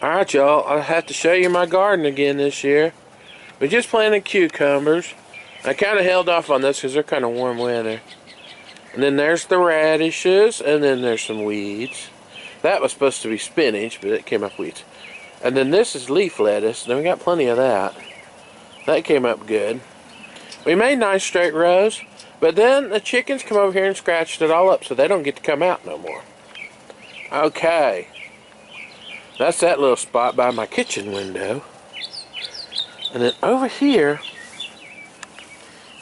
Alright, y'all, I have to show you my garden again this year. We just planted cucumbers. I kind of held off on this because they're kind of warm weather. And then there's the radishes, and then there's some weeds. That was supposed to be spinach, but it came up weeds. And then this is leaf lettuce, and we got plenty of that. That came up good. We made nice straight rows, but then the chickens come over here and scratched it all up, so they don't get to come out no more. Okay. That's that little spot by my kitchen window. And then over here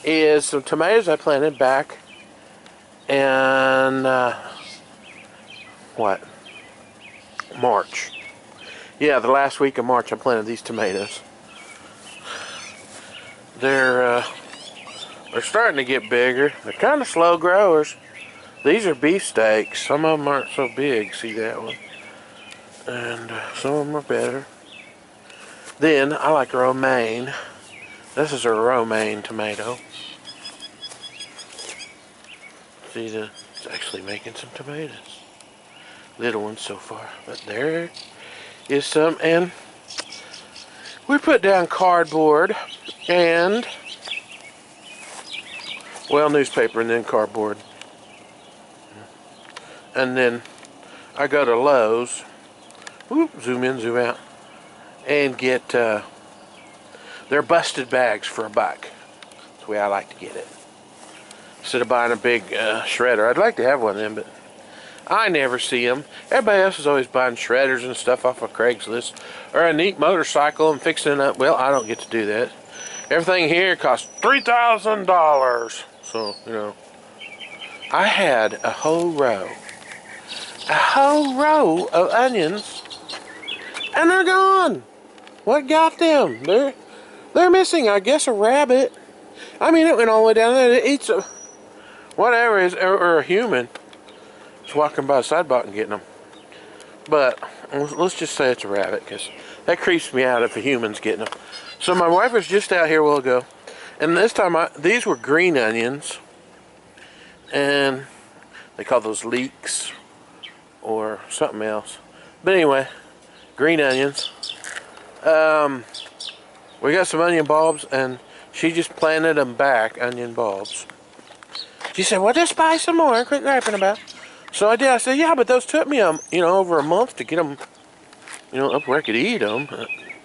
is some tomatoes I planted back in, March. Yeah, the last week of March I planted these tomatoes. They're starting to get bigger. They're kind of slow growers. These are beefsteaks. Some of them aren't so big. See that one? And some of them are better. Then I like romaine. This is a romaine tomato. See, it's actually making some tomatoes. Little ones so far, but there is some. And we put down cardboard and, well, newspaper and then cardboard. And then I go to Lowe's. Whoop, zoom in, zoom out, and get their busted bags for $1. That's the way I like to get it. Instead of buying a big shredder. I'd like to have one of them, but I never see them. Everybody else is always buying shredders and stuff off of Craigslist, or a neat motorcycle and fixing it up. Well, I don't get to do that. Everything here costs $3,000. So, you know, I had a whole row of onions, and they're gone. What got them? They're missing, I guess, a rabbit. I mean, it went all the way down there. It eats a, whatever it is, or a human is walking by the sidewalk and getting them. But let's just say it's a rabbit, because that creeps me out if a human's getting them. So my wife was just out here a while ago, and this time these were green onions, and they call those leeks or something else. But anyway, green onions. We got some onion bulbs, and she just planted them back, onion bulbs. She said, well, just buy some more, quit griping about. So I did. I said, yeah, but those took me, over a month to get them, up where I could eat them.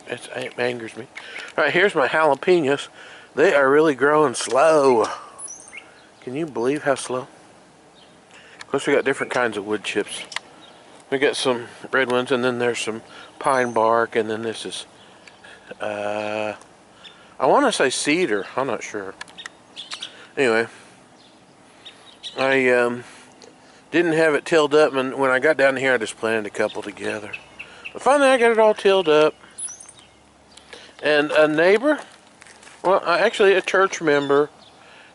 It angers me. All right, here's my jalapenos. They are really growing slow. Can you believe how slow? Of course, we got different kinds of wood chips. We got some red ones, and then there's some pine bark, and then this is, I want to say cedar. I'm not sure. Anyway, I didn't have it tilled up, and when I got down here, I just planted a couple together. But finally, I got it all tilled up. And a neighbor, well, actually a church member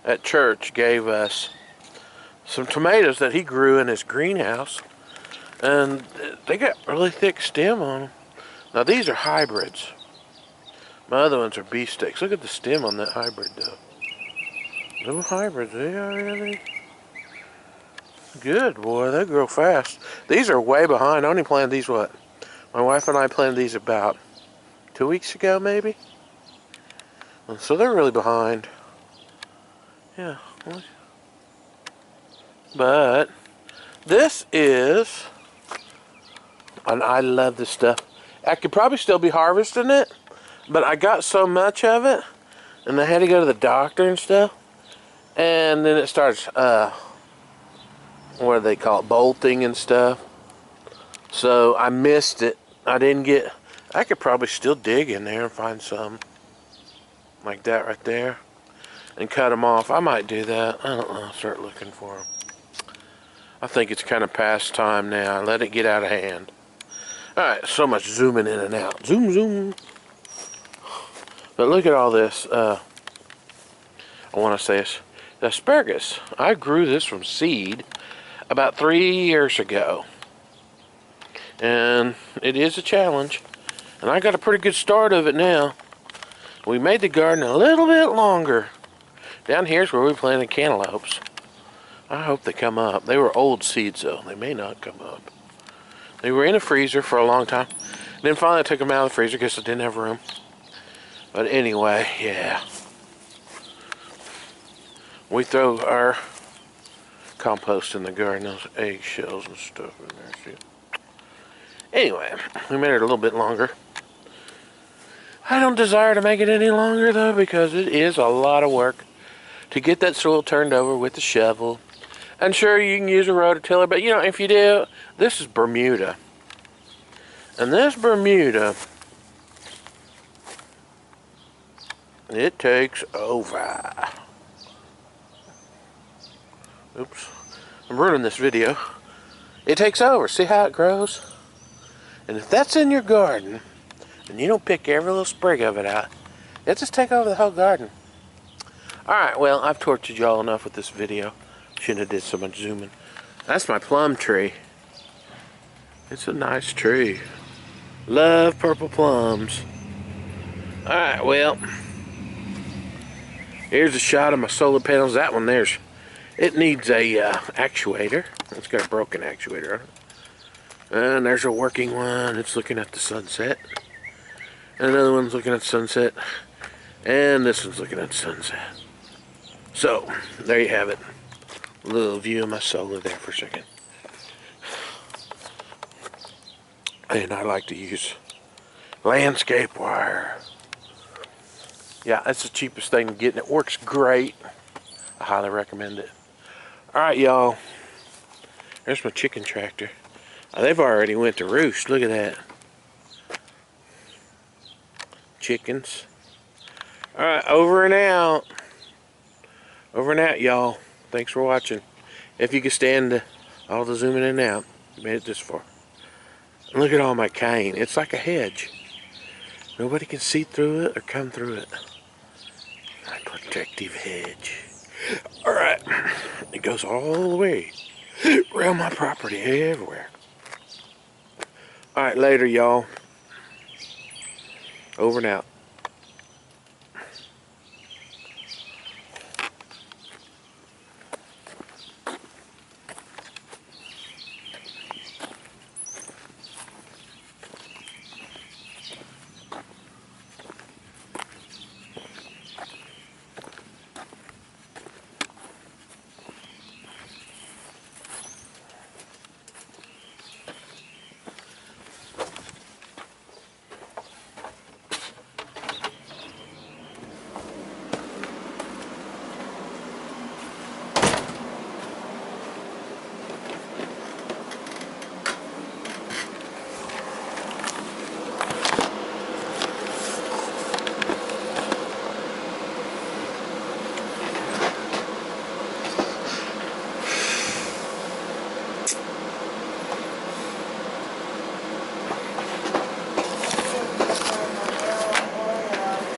at church gave us some tomatoes that he grew in his greenhouse. And they got really thick stem on them. Now these are hybrids. My other ones are beefsteaks. Look at the stem on that hybrid though. Little hybrids, they are really good, boy. They grow fast. These are way behind. I only planted these, my wife and I planted these about 2 weeks ago, maybe. And so they're really behind. Yeah. But this is, and I love this stuff. I could probably still be harvesting it, but I got so much of it, and I had to go to the doctor and stuff. And then it starts, what do they call it, bolting and stuff. So I missed it. I didn't get, I could probably still dig in there and find some like that right there and cut them off. I might do that. I don't know. Start looking for them. I think it's kind of past time now. Let it get out of hand. Alright, so much zooming in and out. Zoom, zoom. But look at all this. I want to say it's the asparagus. I grew this from seed about 3 years ago. And it is a challenge. And I got a pretty good start of it now. We made the garden a little bit longer. Down here's where we planted cantaloupes. I hope they come up. They were old seeds though. They may not come up. They were in a freezer for a long time. Then finally I took them out of the freezer because I didn't have room. But anyway, yeah. We throw our compost in the garden, those eggshells and stuff in there. See? Anyway, we made it a little bit longer. I don't desire to make it any longer though, because it is a lot of work to get that soil turned over with the shovel. And sure, you can use a rototiller, but you know, if you do, this is Bermuda. And this Bermuda, it takes over. Oops, I'm ruining this video. It takes over. See how it grows? And if that's in your garden, and you don't pick every little sprig of it out, it'll just take over the whole garden. Alright, well, I've tortured y'all enough with this video. Shouldn't have did so much zooming. That's my plum tree. It's a nice tree. Love purple plums. Alright, well, here's a shot of my solar panels. That one there's, it needs a actuator. It's got a broken actuator on it. And there's a working one. It's looking at the sunset. And another one's looking at the sunset. And this one's looking at the sunset. So, there you have it. A little view of my solar there for a second. And I like to use landscape wire. Yeah, that's the cheapest thing to get, and it works great. I highly recommend it. Alright, y'all. There's my chicken tractor. They've already went to roost. Look at that. Chickens. Alright, over and out. Over and out, y'all. Thanks for watching. If you can stand all the zooming in and out, you made it this far. And look at all my cane. It's like a hedge. Nobody can see through it or come through it. A protective hedge. Alright. It goes all the way around my property, everywhere. Alright, later, y'all. Over and out.